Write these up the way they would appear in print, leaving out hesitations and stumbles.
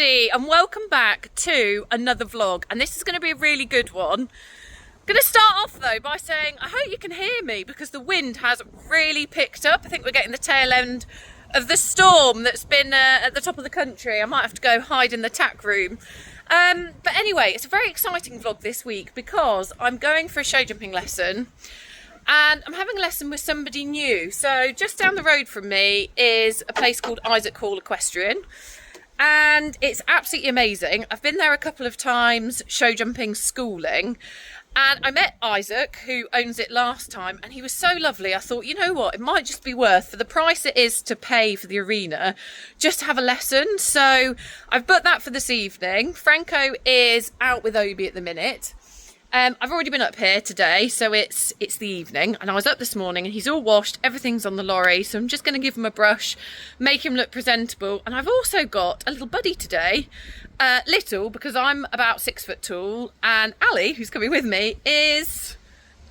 everybody, and welcome back to another vlog, and this is going to be a really good one. I'm going to start off though by saying I hope you can hear me because the wind has really picked up. I think we're getting the tail end of the storm that's been at the top of the country. I might have to go hide in the tack room. But anyway, it's a very exciting vlog this week because I'm going for a show jumping lesson. And I'm having a lesson with somebody new. So just down the road from me is a place called Equestrian, and it's absolutely amazing. I've been there a couple of times show jumping schooling, and I met Isaac, who owns it, last time, and he was so lovely. I thought, you know what, it might just be worth, for the price it is to pay for the arena, just to have a lesson. So I've booked that for this evening. Franco is out with Obi at the minute. I've already been up here today, so it's the evening, and I was up this morning and he's all washed, everything's on the lorry, so I'm just going to give him a brush, make him look presentable. And I've also got a little buddy today, little because I'm about 6 foot tall, and Ali, who's coming with me, is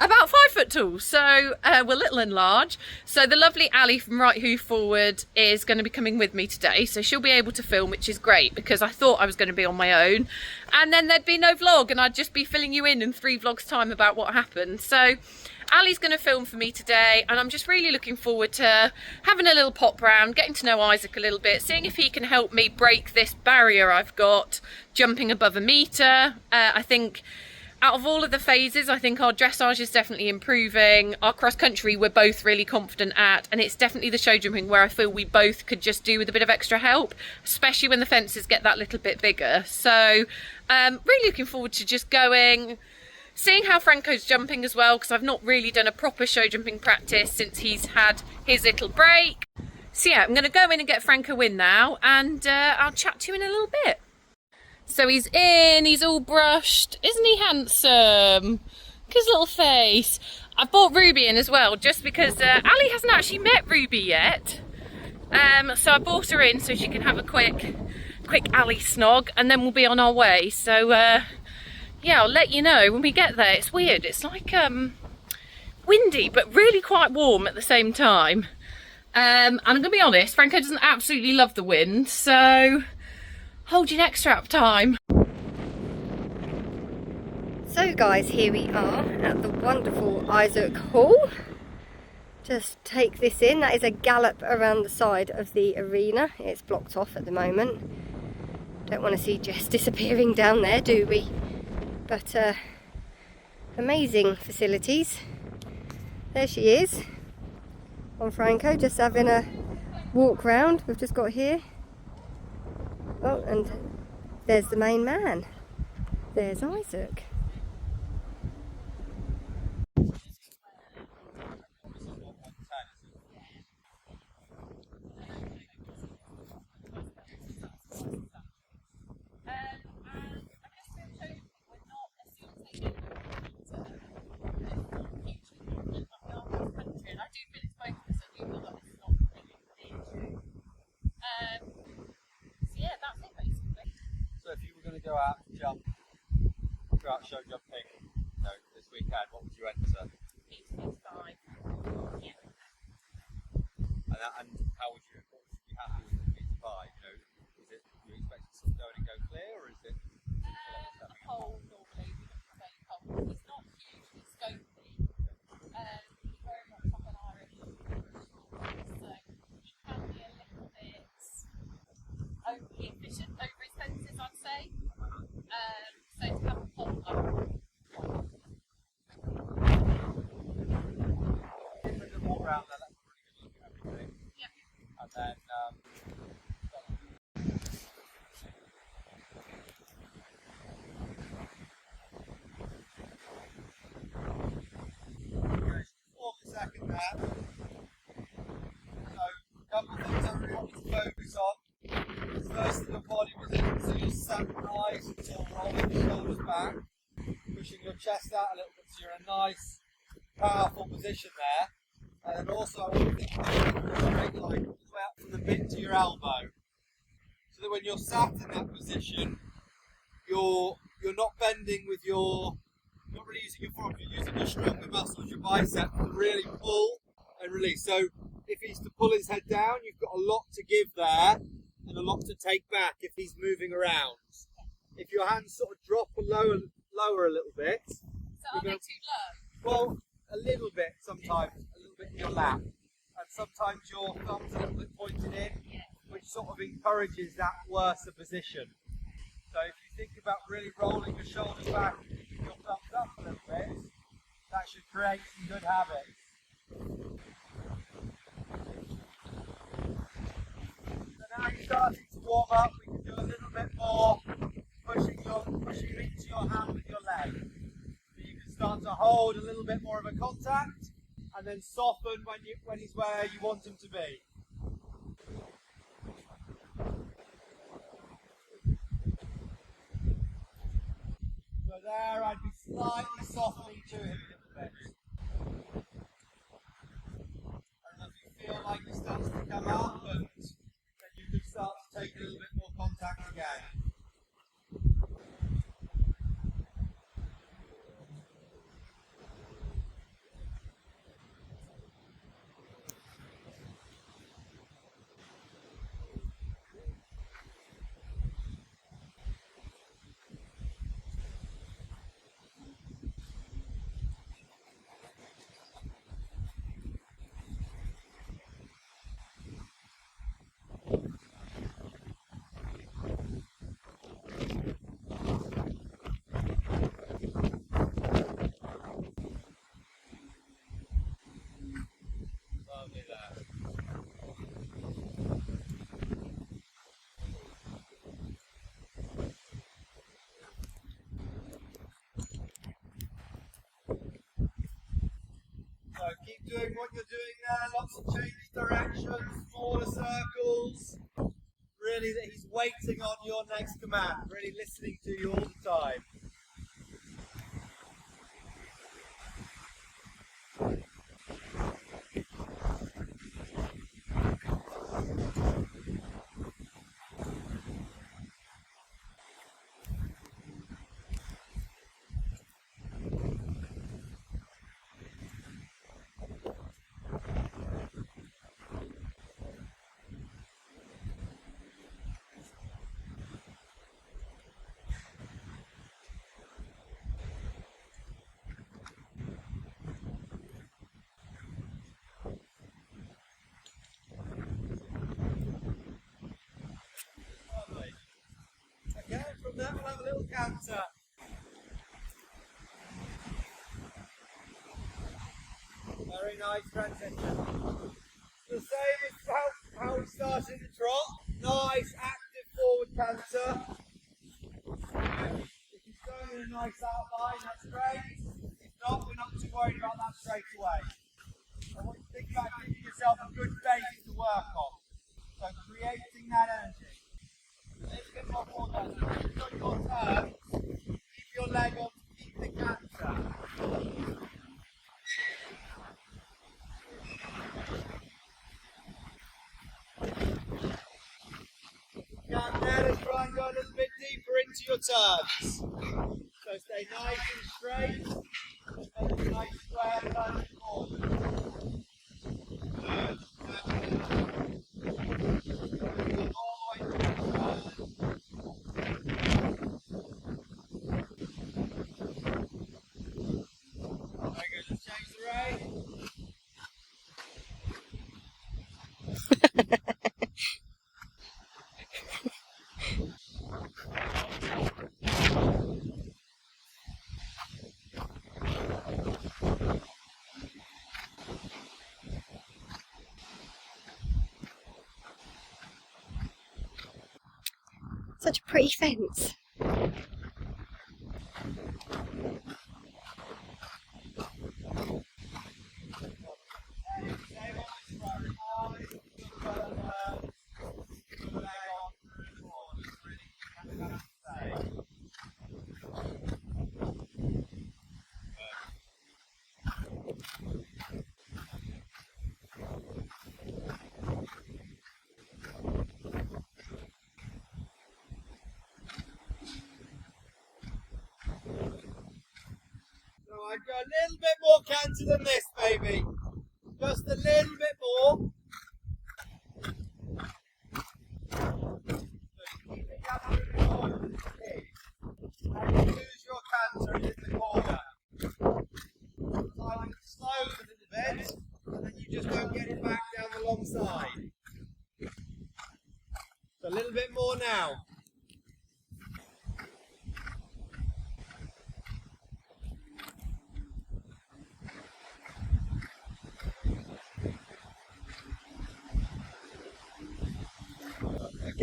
about 5 foot tall, so we're little and large. So the lovely Ali from Right Hoof Forward is going to be coming with me today, so she'll be able to film, which is great because I thought I was going to be on my own and then there'd be no vlog and I'd just be filling you in 3 vlogs time about what happened. So Ali's going to film for me today, and I'm just really looking forward to having a little pop round, getting to know Isaac a little bit, seeing if he can help me break this barrier I've got jumping above a metre. I think out of all of the phases, I think our dressage is definitely improving. Our cross country we're both really confident at, and it's definitely the show jumping where I feel we both could just do with a bit of extra help, especially when the fences get that little bit bigger. So really looking forward to just going, seeing how Franco's jumping as well, because I've not really done a proper show jumping practice since he's had his little break. So yeah, I'm going to go in and get Franco in now, and I'll chat to you in a little bit. So he's in, he's all brushed. Isn't he handsome? Look at his little face. I brought Ruby in as well, just because Ali hasn't actually met Ruby yet. So I brought her in so she can have a quick Ali snog, and then we'll be on our way. So yeah, I'll let you know when we get there. It's weird, it's like windy, but really quite warm at the same time. And I'm gonna be honest, Franco doesn't absolutely love the wind, so hold your neck strap time. So guys, here we are at the wonderful Isaac Hall. Just take this in. That is a gallop around the side of the arena. It's blocked off at the moment. Don't want to see Jess disappearing down there, do we? But amazing facilities. There she is on Franco, just having a walk round. We've just got here. Oh, and there's the main man. There's Isaac. Go out and jump, go out show jumping, you know, this weekend, what would you enter? 8.5. Yeah. And how would you be happy with 8.5? You know, is it you expect to sort of go in and go clear, or is it a pole normally? We don't have any poles. It's not hugely scopy. It's very much like an Irish so he can be a little bit overly efficient over his fences, I'd say. So to have a pole up. Walk around there, that's a really good look at everything. Yeah. And then walk a second there. So a couple of things I really want you to focus on. First, your body was in, so you're sat nice and tall, rolling your shoulders back, pushing your chest out a little bit, so you're in a nice, powerful position there. And then also, I want you to think like all the way out from the bit to your elbow, so that when you're sat in that position, you're not bending with your, not really using your forearm, you're using your stronger muscles, your biceps, to really pull and release. So if he's to pull his head down, you've got a lot to give there. and a lot to take back if he's moving around. If your hands sort of drop lower a little bit. So are they too low? Well, a little bit sometimes, a little bit in your lap. And sometimes your thumb's a little bit pointed in, which sort of encourages that worse position. So if you think about really rolling your shoulders back and keeping your thumbs up a little bit, that should create some good habits. So now you're starting to warm up, we can do a little bit more pushing into your hand with your leg. So you can start to hold a little bit more of a contact and then soften when he's where you want him to be. So there, I'd be slightly softening to him a little bit. And if you feel like he starts to come up, and then you can start to take a little bit more contact again. Lovely there. So keep doing what you're doing there, lots of change directions, smaller circles. Really that he's waiting on your next command, really listening to you all the time. Lovely. Okay, from there we'll have a little canter. Very nice transition. The same as how we started the trot. Nice active forward canter. If he's going in a nice outline, that's great. If not, we're not too worried about that straight away. I want you to think about giving yourself a good base to work on. So creating that energy. A little bit more forward. On your turn, keep your leg on to keep the canter. Down there, let's try and go a little bit deeper into your turns. So stay nice and straight, and make a nice square turn forward. Good. Very good, let's change the rein. Such a pretty fence. I'd go a little bit more canter than this, baby. Just a little bit more.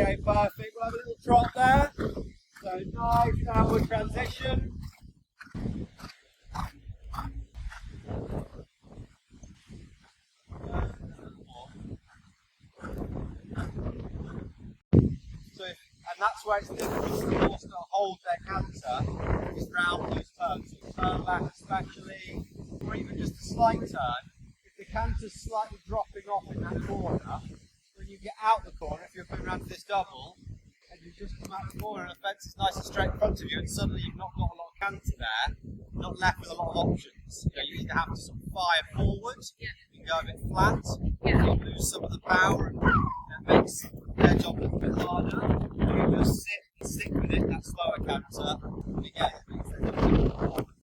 Okay, perfect. We'll have a little trot there. So nice downward transition. So and that's where it's difficult for the horse to hold their canter is round those turns. So turn back especially, or even just a slight turn. If the canter's slightly dropping off in that corner, when you get out the corner, if you're coming around to this double, and you just come out the corner and the fence is nice and straight in front of you, and suddenly you've not got a lot of canter there, not left with a lot of options. You either have to sort of fire forward, you can go a bit flat, you lose some of the power, and that makes their job a little bit harder. You just sit and stick with it, that slower canter, and again, it means they don't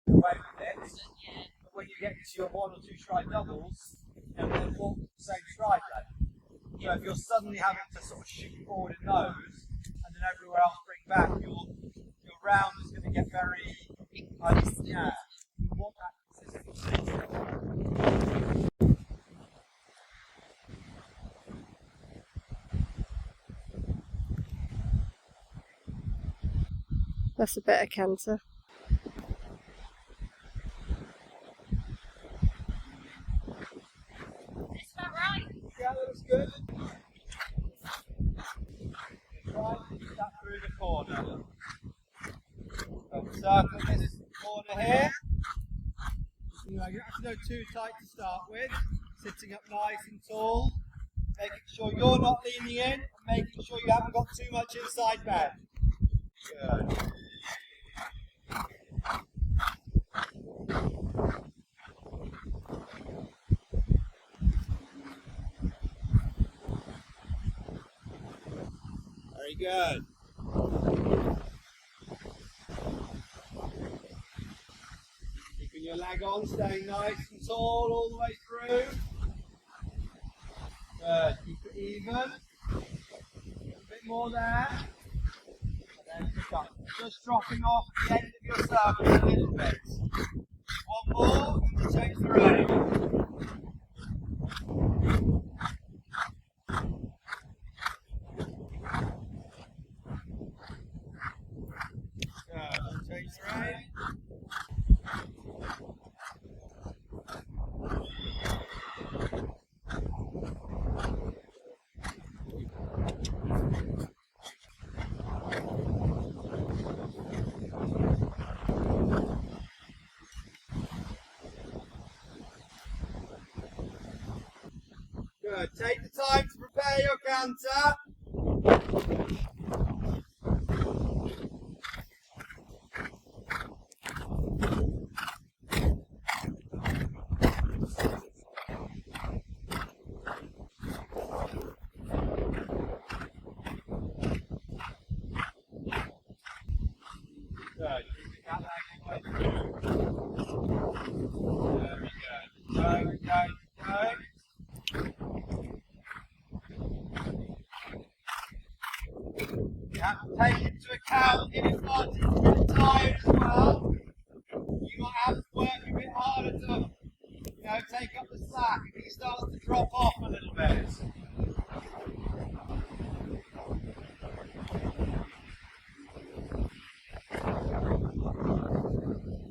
away with it. But when you get into your 1 or 2 stride doubles, they'll walk the same stride then. So if you're suddenly having to sort of shoot forward in those, and then everywhere else bring back, your round is going to get very, you want that consistency. That's a better canter. Is that right? Yeah, that looks good. Try to keep that through the corner. Circle this corner here. You don't have to go too tight to start with. Sitting up nice and tall. Making sure you're not leaning in. And making sure you haven't got too much inside bend. Good. Very good. Keeping your leg on, staying nice and tall all the way through. Good. Keep it even. A bit more there. And then stop. Just dropping off the end of your circle a little bit. One more, and we'll change the rein. Good. We'll change the rein. Good. Take the time to prepare your canter. Good. Keep that leg all the way through. Very good. Going, going, going. You have to take into account if it's starting to get tired as well. You might have to work a bit harder to, take up the slack if he starts to drop off a little bit.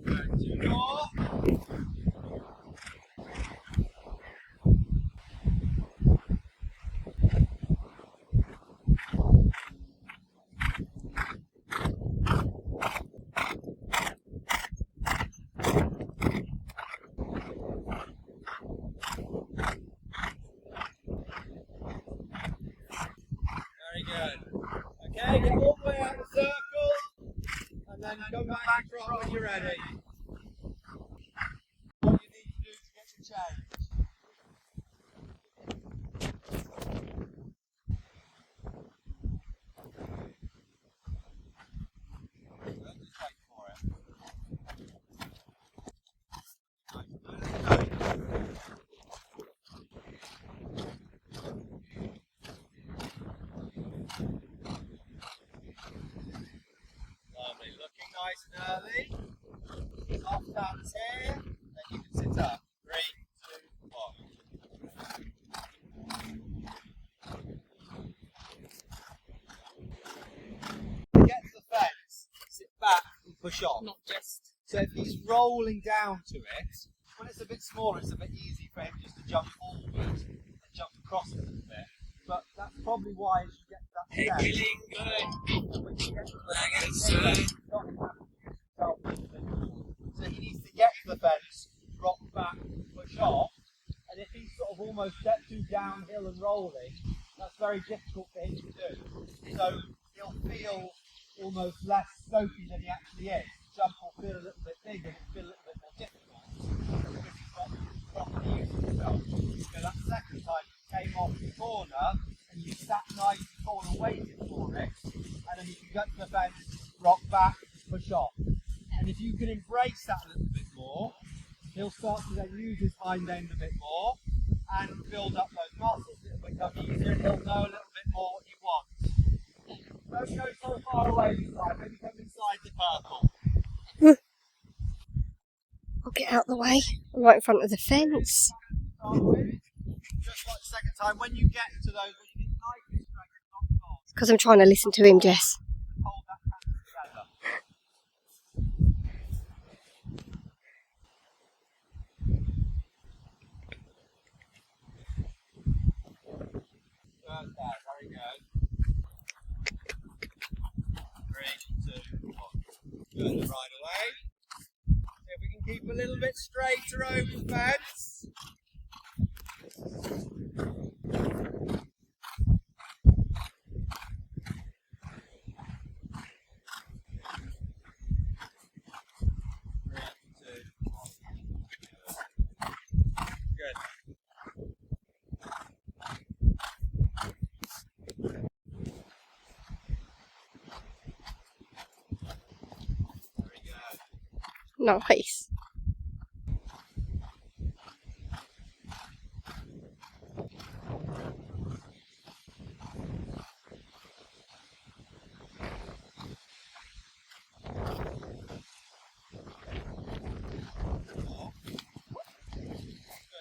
Good. 2 more. Very good. Okay, get all the way out the circle, and then come back and trot when you're ready. What you need to do to get the change. Well, just wait for it. Lovely, looking nice and early. Soft hands here, then you can sit up. 3, 2, 1. push off. Not just. So if he's rolling down to it, when it's a bit smaller, it's a bit easy for him just to jump forward and jump across it a little bit. But that's probably why as you get to that step, when you get to the fence, so he needs to get to the fence, drop back, push off, and if he's sort of almost step too downhill and rolling, that's very difficult for him to do. So he'll feel almost less scopy than he actually is. The jump will feel a little bit bigger and it'll feel a little bit more difficult because he's not properly using himself. So that second time you came off the corner and you sat nice in the corner waiting for it, and then you can get to the fence, rock back, push off. And if you can embrace that a little bit more, he'll start to then use his hind end a bit more and build up those muscles. It'll become easier and he'll know a little bit more what he wants. Don't go so far away this time, maybe come inside the purple. I'll get out the way. I'm right in front of the fence. Just like the second time, when you get to those, when you get nice and straight and not long, Because I'm trying to listen to him, Jess. hold that hand together. Good there, very good. 3, 2, 1. Good, right away. See if we can keep a little bit straighter over the fence. Nice.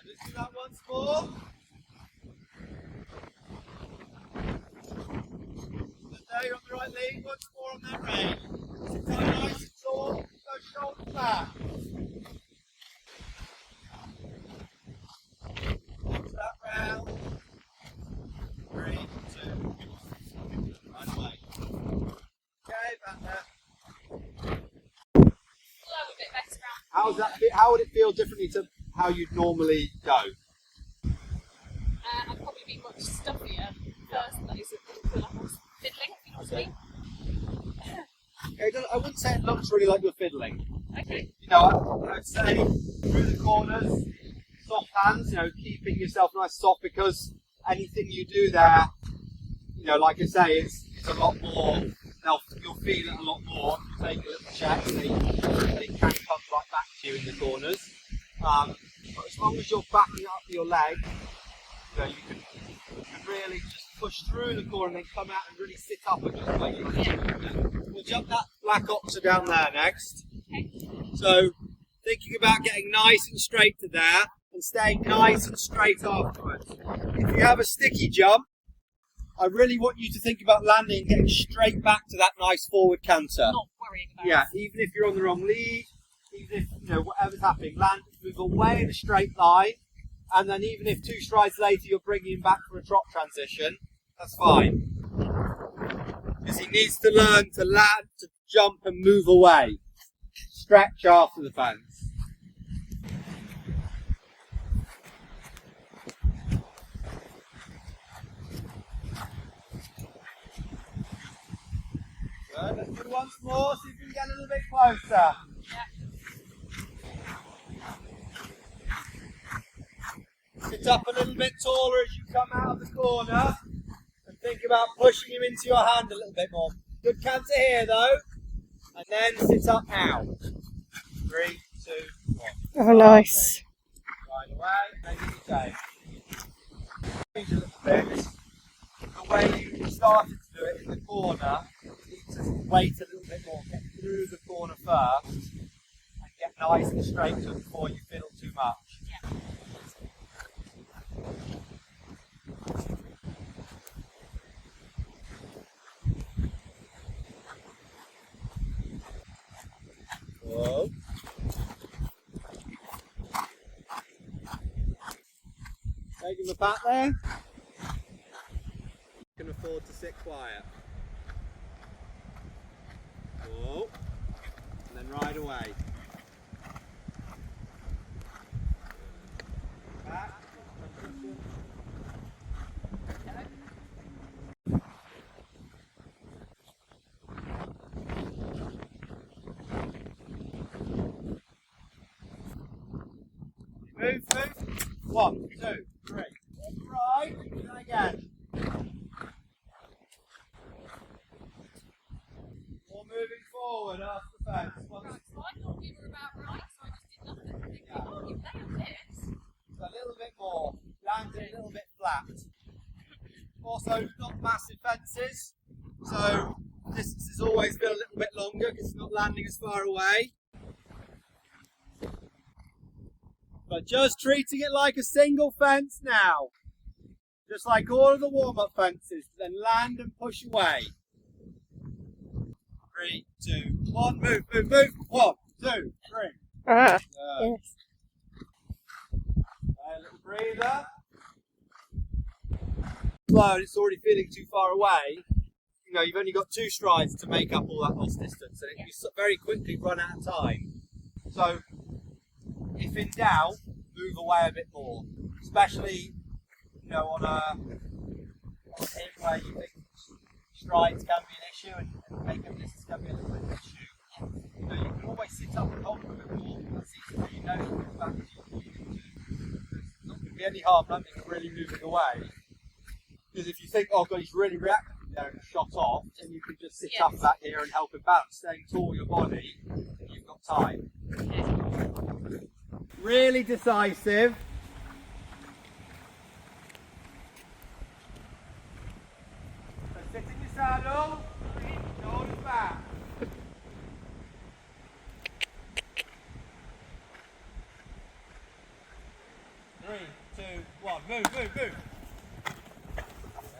Let's do that once more. Good there, you're on the right lead. Once more on that rein. Sit down nice and tall. Go shoulders back. Watch that round. 3, 2, 1. Right away. Okay, back there. How's that? How would it feel differently to how you'd normally go? I'd probably be much stuffier first, that is, it would feel like I was fiddling, if you know what I mean. Okay, I wouldn't say it looks really like you're fiddling. Okay. You know, I'd say through the corners, soft hands, you know, keeping yourself nice soft, because anything you do there, you know, like I say, it's a lot more, you'll feel it a lot more. You take a little check, they can come right back to you in the corners. But as long as you're backing up your leg, you know, you can really just push through the corner and then come out and really sit up against where you are. We'll jump that black oxer down there next. Okay. So, thinking about getting nice and straight to there and staying nice and straight afterwards. If you have a sticky jump, I really want you to think about landing and getting straight back to that nice forward canter. Not worrying about Yeah, it. even if you're on the wrong lead, even if, you know, whatever's happening, land, move away in a straight line, and then even if 2 strides later you're bringing him back for a trot transition, that's fine. Because he needs to learn to land, to jump and move away. Stretch after the fence. Good, let's do it once more, see if we can get a little bit closer. Sit up a little bit taller as you come out of the corner and think about pushing him into your hand a little bit more. Good canter here though, and then sit up now. 3, 2, 1. Oh, nice. Right away, and you take. Change a little bit. The way you started to do it in the corner, you need to wait a little bit more, get through the corner first, and get nice and straight to it before you fiddle too much. Yeah. Whoa. Taking the back there. You can afford to sit quiet. Whoa. And then ride away. Back. Move, move. 1, 2, 3. Right, and again. More moving forward after the fence. Right, so I thought we were about right, so I just did nothing. Thinking, oh, you nailed it. A little bit more. Landing a little bit flat. Also, not massive fences, so distances always feel a little bit longer because it's not landing as far away. But just treating it like a single fence now. Just like all of the warm-up fences. Then land and push away. 3, 2, 1. Move, move, move. 1, 2, 3. Ah, Good. yes. A little breather. Slow and it's already feeling too far away. You know, you've only got 2 strides to make up all that lost distance, and you very quickly run out of time. So, if in doubt, move away a bit more, especially, you know, on a hit where you think strides can be an issue and make up distance can be a little bit of an issue. You know, you can always sit up and hold a bit more. That's easy, but you know you're back to you need to. There's not going to be any harm landing and really moving away. Because if you think, oh god, he's really reacting there and shot off, then you can just sit up back here and help him balance, staying tall with your body, and you've got time. Really decisive. So sit in your saddle, shoulders back. Three, 2, 1, move, move, move.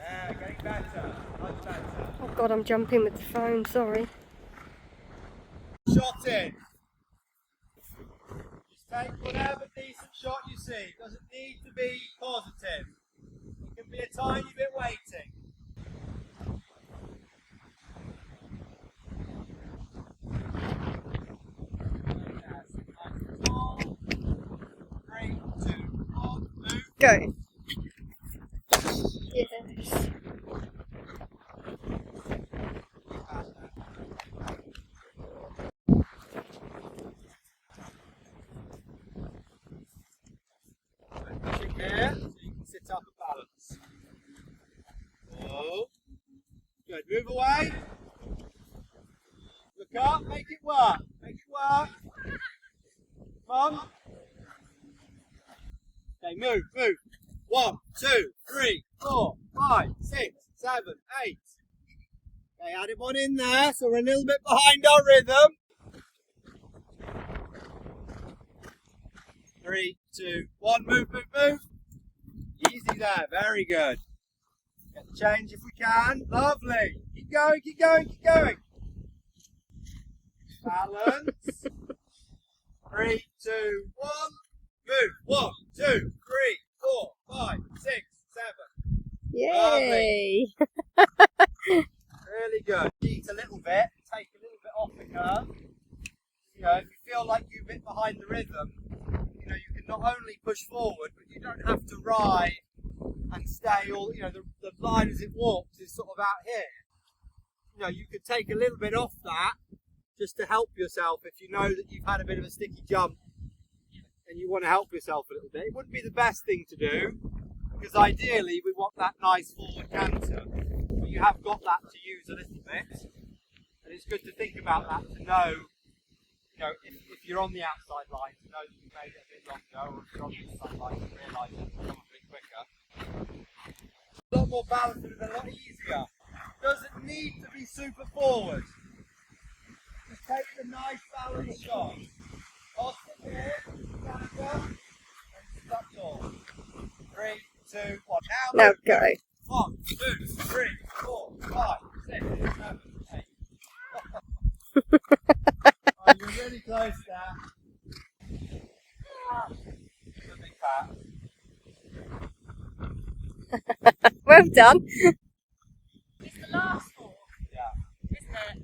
Yeah, getting better, much better. Oh God, I'm jumping with the phone, sorry. Shot in. Just take whatever decent shot you see. It doesn't need to be positive. It can be a tiny bit waiting. Three, 2, 1, move. Go. Yes. Pushing here, so you can sit up and balance. Whoa. Good, move away. Look up, make it work. Make it work. Come on. Okay, move, move. 1, 2, 3, 4, 5, 6, 7, 8. Okay, add one in there, so we're a little bit behind our rhythm. 3, 2, 1, move, move, move. Easy there, very good. Get the change if we can. Lovely. Keep going, keep going, keep going. Balance. 3, 2, 1. Move. 1, 2, 3, 4, 5, 6, 7. Yay! Really good. Eat a little bit, take a little bit off the curve. You know, if you feel like you're a bit behind the rhythm, you know, you can not only push forward, but you don't have to ride and stay all, you know, the line as it walks is sort of out here. You know, you could take a little bit off that just to help yourself if you know that you've had a bit of a sticky jump and you want to help yourself a little bit. It wouldn't be the best thing to do, because ideally we want that nice forward canter, but you have got that to use a little bit, and it's good to think about that, to know, you know, if you're on the outside line, to know that you've made it a bit longer, or if you're on the inside line, to realise it will come a bit quicker. A lot more balanced and a lot easier. Doesn't need to be super forward. Just take the nice balanced shot. Toss it here, canter, and stop tall. 3, 2, 1. Now go. 1, 2, 3, 4, 5, 6, 7, 8. Oh, you're really close done. It's the last four, Yeah. isn't it?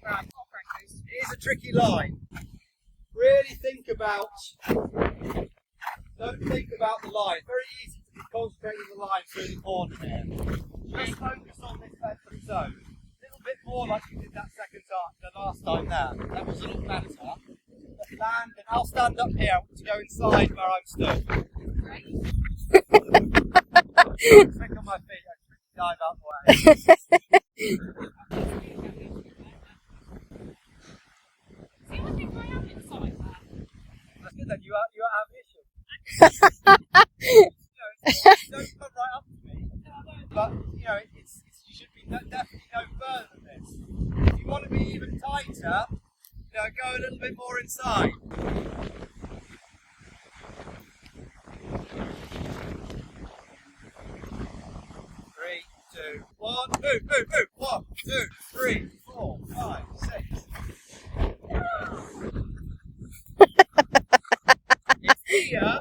Right, what Franco's? It is a tricky line. Really think about, don't think about the line. Very easy to be concentrating on the line through the corner here. Just focus on this left zone. A little bit more like you did that second time, the last time there. That was a lot better. Let's land, and I'll stand up here to go inside where I'm stood. Great. Click on my feet, I quickly dive out the way. See, I think I am inside that. That's good then, you are ambitious. Don't come right up to me. But, you should be definitely no further than this. If you want to be even tighter, go a little bit more inside. 3, 2, 1, move. 1, 2, 3, 4, 5, 6. It's here,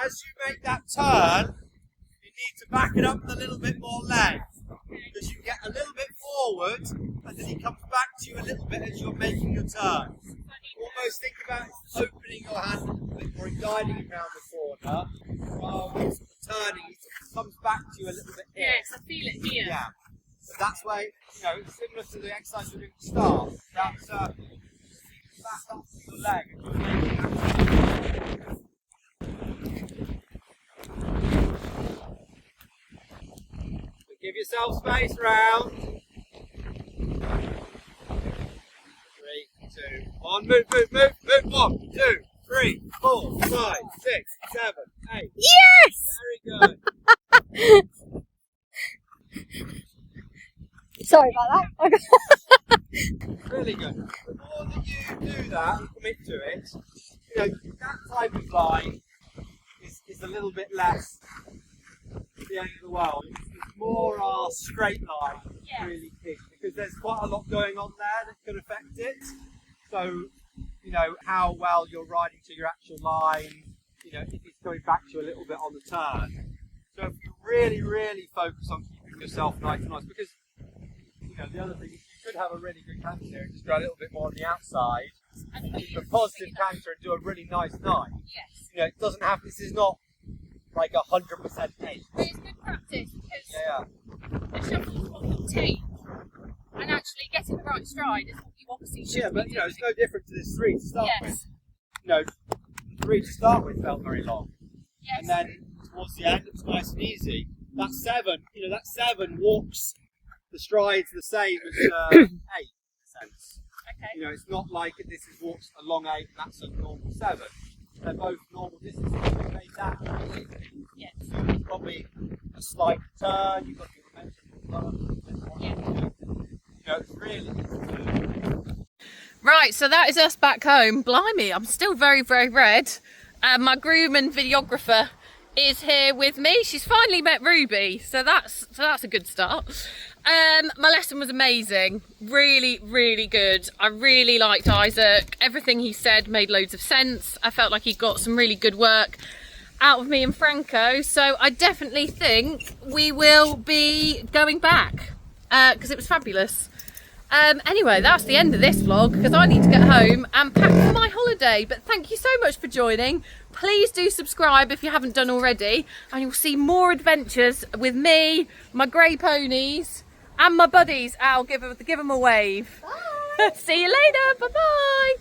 as you make that turn, you need to back it up with a little bit more leg. Because you get a little bit forward, and then he comes back to you a little bit as you're making your turn. Almost think about opening your hand a little bit more and guiding around the corner, while he's turning, he comes back to you a little bit here. Yes, I feel it here. Yeah. So that's why, it's similar to the exercise we're doing to start. That's back up to your leg and you're making that. Give yourself space round. 3, 2, 1. Move. 1, 2, 3, 4, 5, 6, 7, 8. Yes! Very good. Sorry about that. Really good. The more that you do that and commit to it, that type of line is a little bit less the end of the world. It's more our straight line really key, because there's quite a lot going on there that can affect it. So, how well you're riding to your actual line, if it's going back to you a little bit on the turn. So if you really focus on keeping yourself nice and nice, because the other thing is you could have a really good canter here and just go a little bit more on the outside, and keep a positive canter and do a really nice line. Yes. It doesn't have, this is not like 100% edge. But it's good practice because Yeah. the shuffle is what you take, and actually getting the right stride is what you obviously should. Yeah, but be it's doing. no different to this 3 to start Yes. with. 3 to start with felt very long. Yes. And then towards the end it was nice and easy. That 7, that 7 walks the strides the same as 8 in a sense. Okay. It's not like this is walks a long 8 and that's a normal 7. They're both normal distances. They made that easy. Yes. So it's probably a slight turn. You've got the momentum. It's really. Right, so that is us back home. Blimey, I'm still very red. My groom and videographer is here with me. She's finally met Ruby, so that's a good start. My lesson was amazing, really good. I really liked Isaac. Everything he said made loads of sense. I felt like he got some really good work out of me and Franco, so I definitely think we will be going back because it was fabulous. Anyway, that's the end of this vlog because I need to get home and pack for my holiday. But thank you so much for joining. Please do subscribe if you haven't done already, and you'll see more adventures with me, my grey ponies, and my buddies. Al, give them a wave. Bye. See you later. Bye bye.